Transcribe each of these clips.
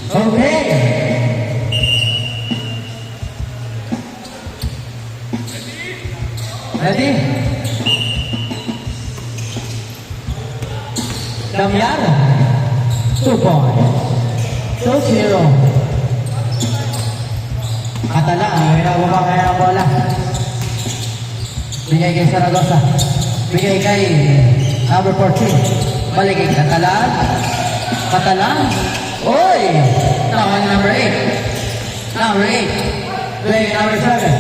Okay. Ready? Damian. 2 points. 2-0. Katala, hinababa kaya ang bola. Bigay kay Saragosa. Bigay kay number 14. Balik kay Catalan. Catalan. Oy! Now number 8. Number 8. Bigay kay number 7.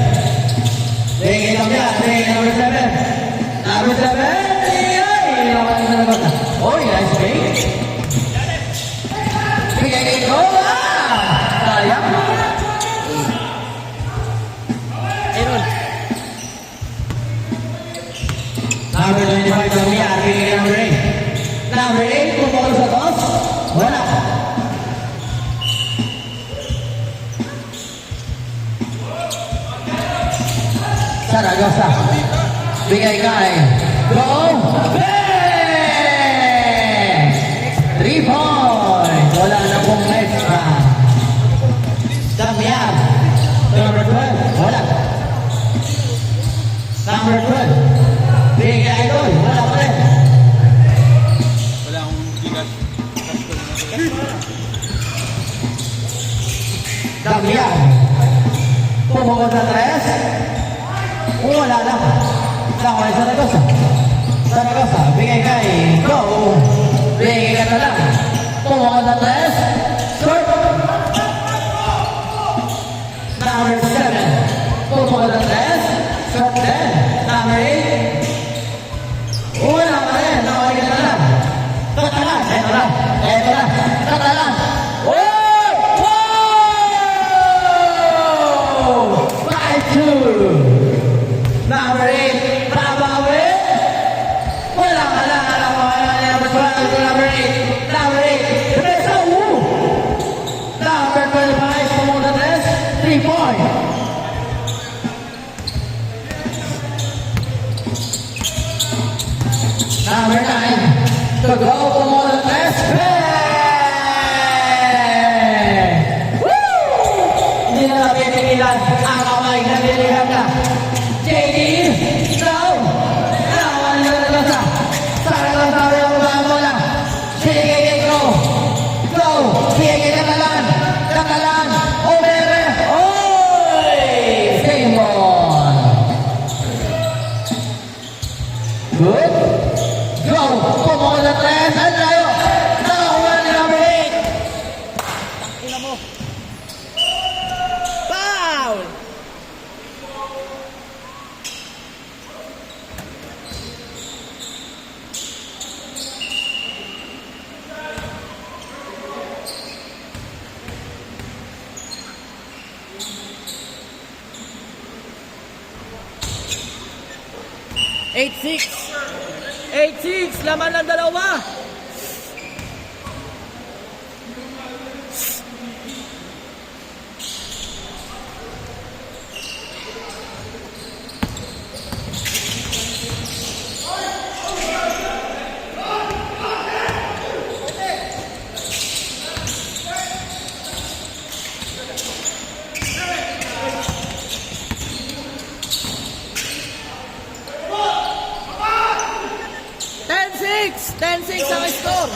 Bigay kay Damian. Bigay kay number 7. Number 7. Bigay! Naman kay Saragosa. Oy, nice play. Bigay kay Gola. Sayang. Number 25, Damian. Bigay kay number 8. Number 8, pumukol sa toss. Wala. Saragosa. Bigay kay Go. Bang! 3 points. Wala na pong extra. Damian. Number 12. Wala. Number 12. Bigay kay Idol. Wala pa rin. Wala akong bigas. Damian. Pumukol sa 3. Wala na. Nakawal sa Saragosa. Saragosa. Bigay kay Go. Bigay kay Catalan. Pumukol sa 3. Short. Number 7. Pumukol sa 3. Short din. Number 8. Wala pa rin. Nakawal kay Catalan. Catalan. Eto na. Eto na. Catalan. Oh! Wow! 5-2. Number 8, Babawi. Wala ka lang, alam mo, number 12, number 8, number 8, Reza Wu. Number 25, pumunta tres, 3 points. Number 9, to go, pumunta tres, bang! Woo! Hindi na napipigilan ang kamay na nilihan na. JD, down! Nawan na Saragosa. Saragosa yung mga bola. Sige kay Go. Go! Sige kay Catalan. Catalan! Over! Oy! Game on! Good. Go! Pumukol na 3. Ang layo! Nakakuha ni number 8. Ina mo. Foul! Eight six, laman ng dalawa. Ten six ang score.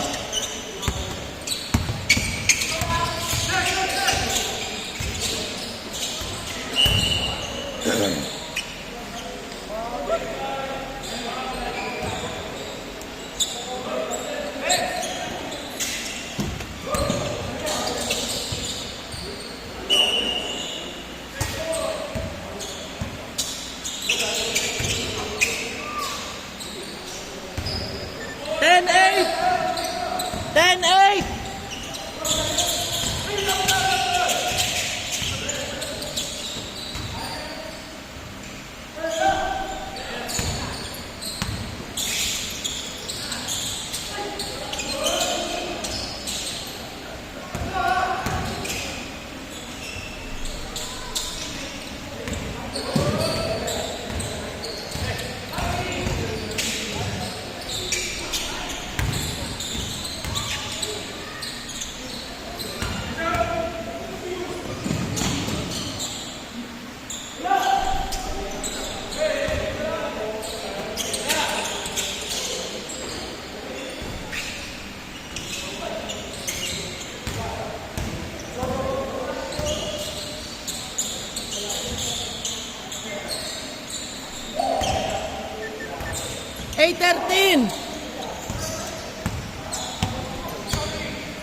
8-13.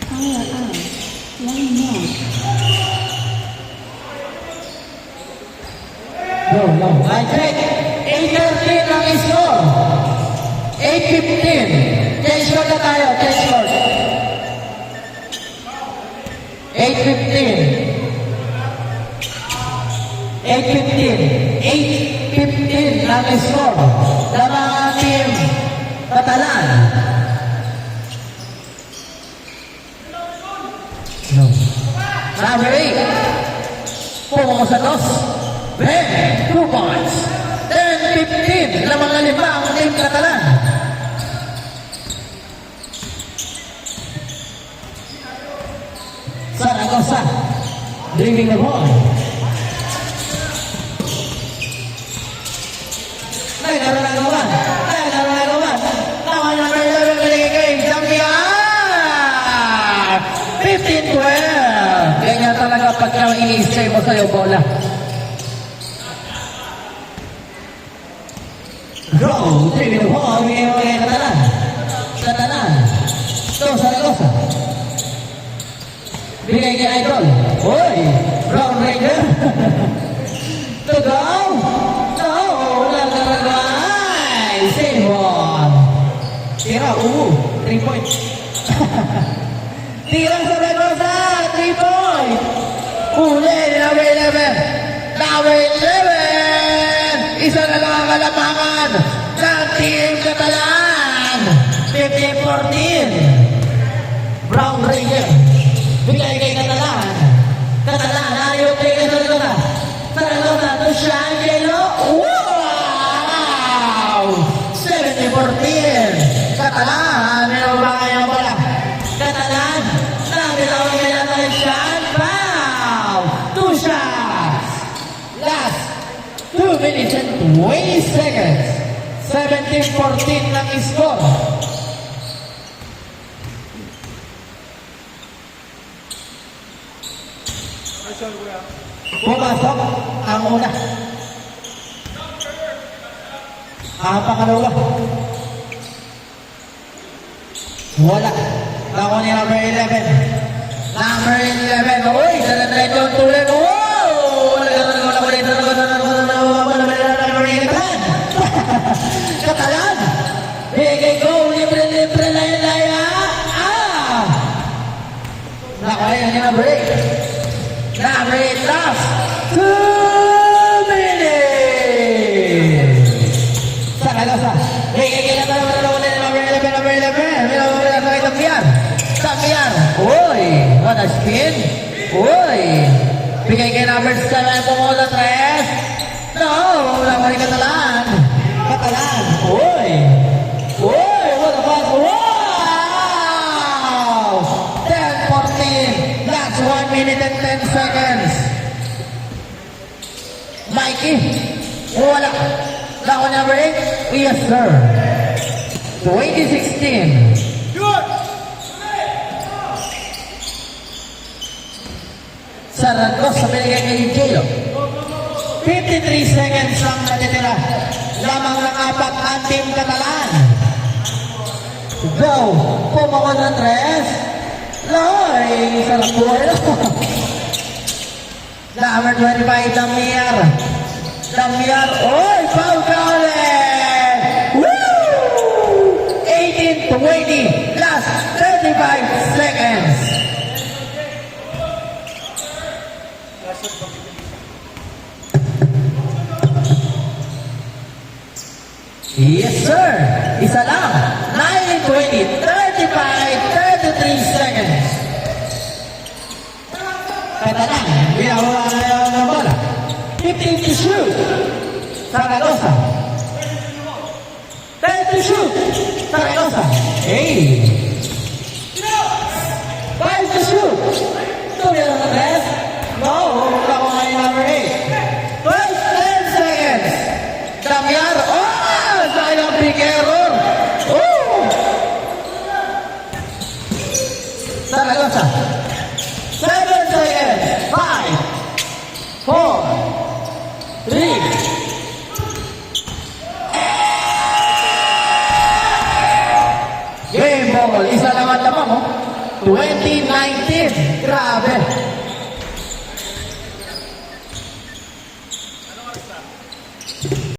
Power up. Line up. Go, go. Line check. 8-13 ang score. 8-15. Change score na tayo. Change score. 8-15. 8-15. 8-15 ang score. Lamang ang team Catalan. No. Number 8. Pumungo sa dos. Ben, 2 points. 10-15. Lamang ang lima ang team Catalan. Zaragoza. Driving the ball. Naglaro na gawan. Naglaro na gawan. Naman number 11 binigay kay Zambian. 15-12. Ganyan talaga pagka ini-stay mo sa'yo bola. Go. Driving the ball. Bigay mo kay Catalan. Catalan. Go, Zaragoza. Bigay kay Idol. Uy! Brown Ranger. To go. No! Nagkaragay. Save one. Tira, 3 points. Tirang sa Zaragoza. 3 points. Uli, number 11. Number 11. Isa na lang ang kalamangan ng Team Catalan. 15-14. Brown Ranger. Bigay kay Catalan. Catalan, ayaw kay Zaragoza. Zaragoza to Shangelo. Wow! 70-14. Catalan, meron ba kayong bola? Catalan, nabitawin kay natin Shan. Foul! 2 shots. Last 2 minutes and 20 seconds. 17-14 lang score. Pumasok ang una. Ang pangalawa. Wala. Ako ni number 11. Number 11. Uy! Salatry doon tuloy. Wow! Catalan! Bigay go! Libre na yun na yan! Nakaya niya number 8. Number 8 last 2 minutes. Zaragoza. Bigay na tayo ng number 11. May Zambian. Uy. What a spin. Uy. Bigay kay number 7. Pumungo sa 3. No. Wala pa rin Catalan. Catalan. Uy. Uy. What a pass. Wow. 10-14. Last 1 minute and 10 seconds. Mikey. Wala. Ako number 8. Yes, sir. 2016. Good. Zaragoza binigay kay Jello. 53 seconds lang natitira. Lamang ng 4 ang Team Catalan. Go. Pumungo ng 3. Loy. Sarap buhay lang. Number 25, Damiar. Damiar. Oy, foul counted. Woo! 18-20. Last 35 seconds. Yes, sir. Isa lang. 9-20. 35-33 seconds. Catalan. Binawa na ng bola. 15 to shoot. Zaragoza. 10 to shoot. Zaragoza. 5 to shoot. Tuloy na ng rest. No. Ako ngayon number 8. 10 seconds. Damiar. Sayang big error. Zaragoza. 7 seconds. 5, 4, 3. 2019. Grabe.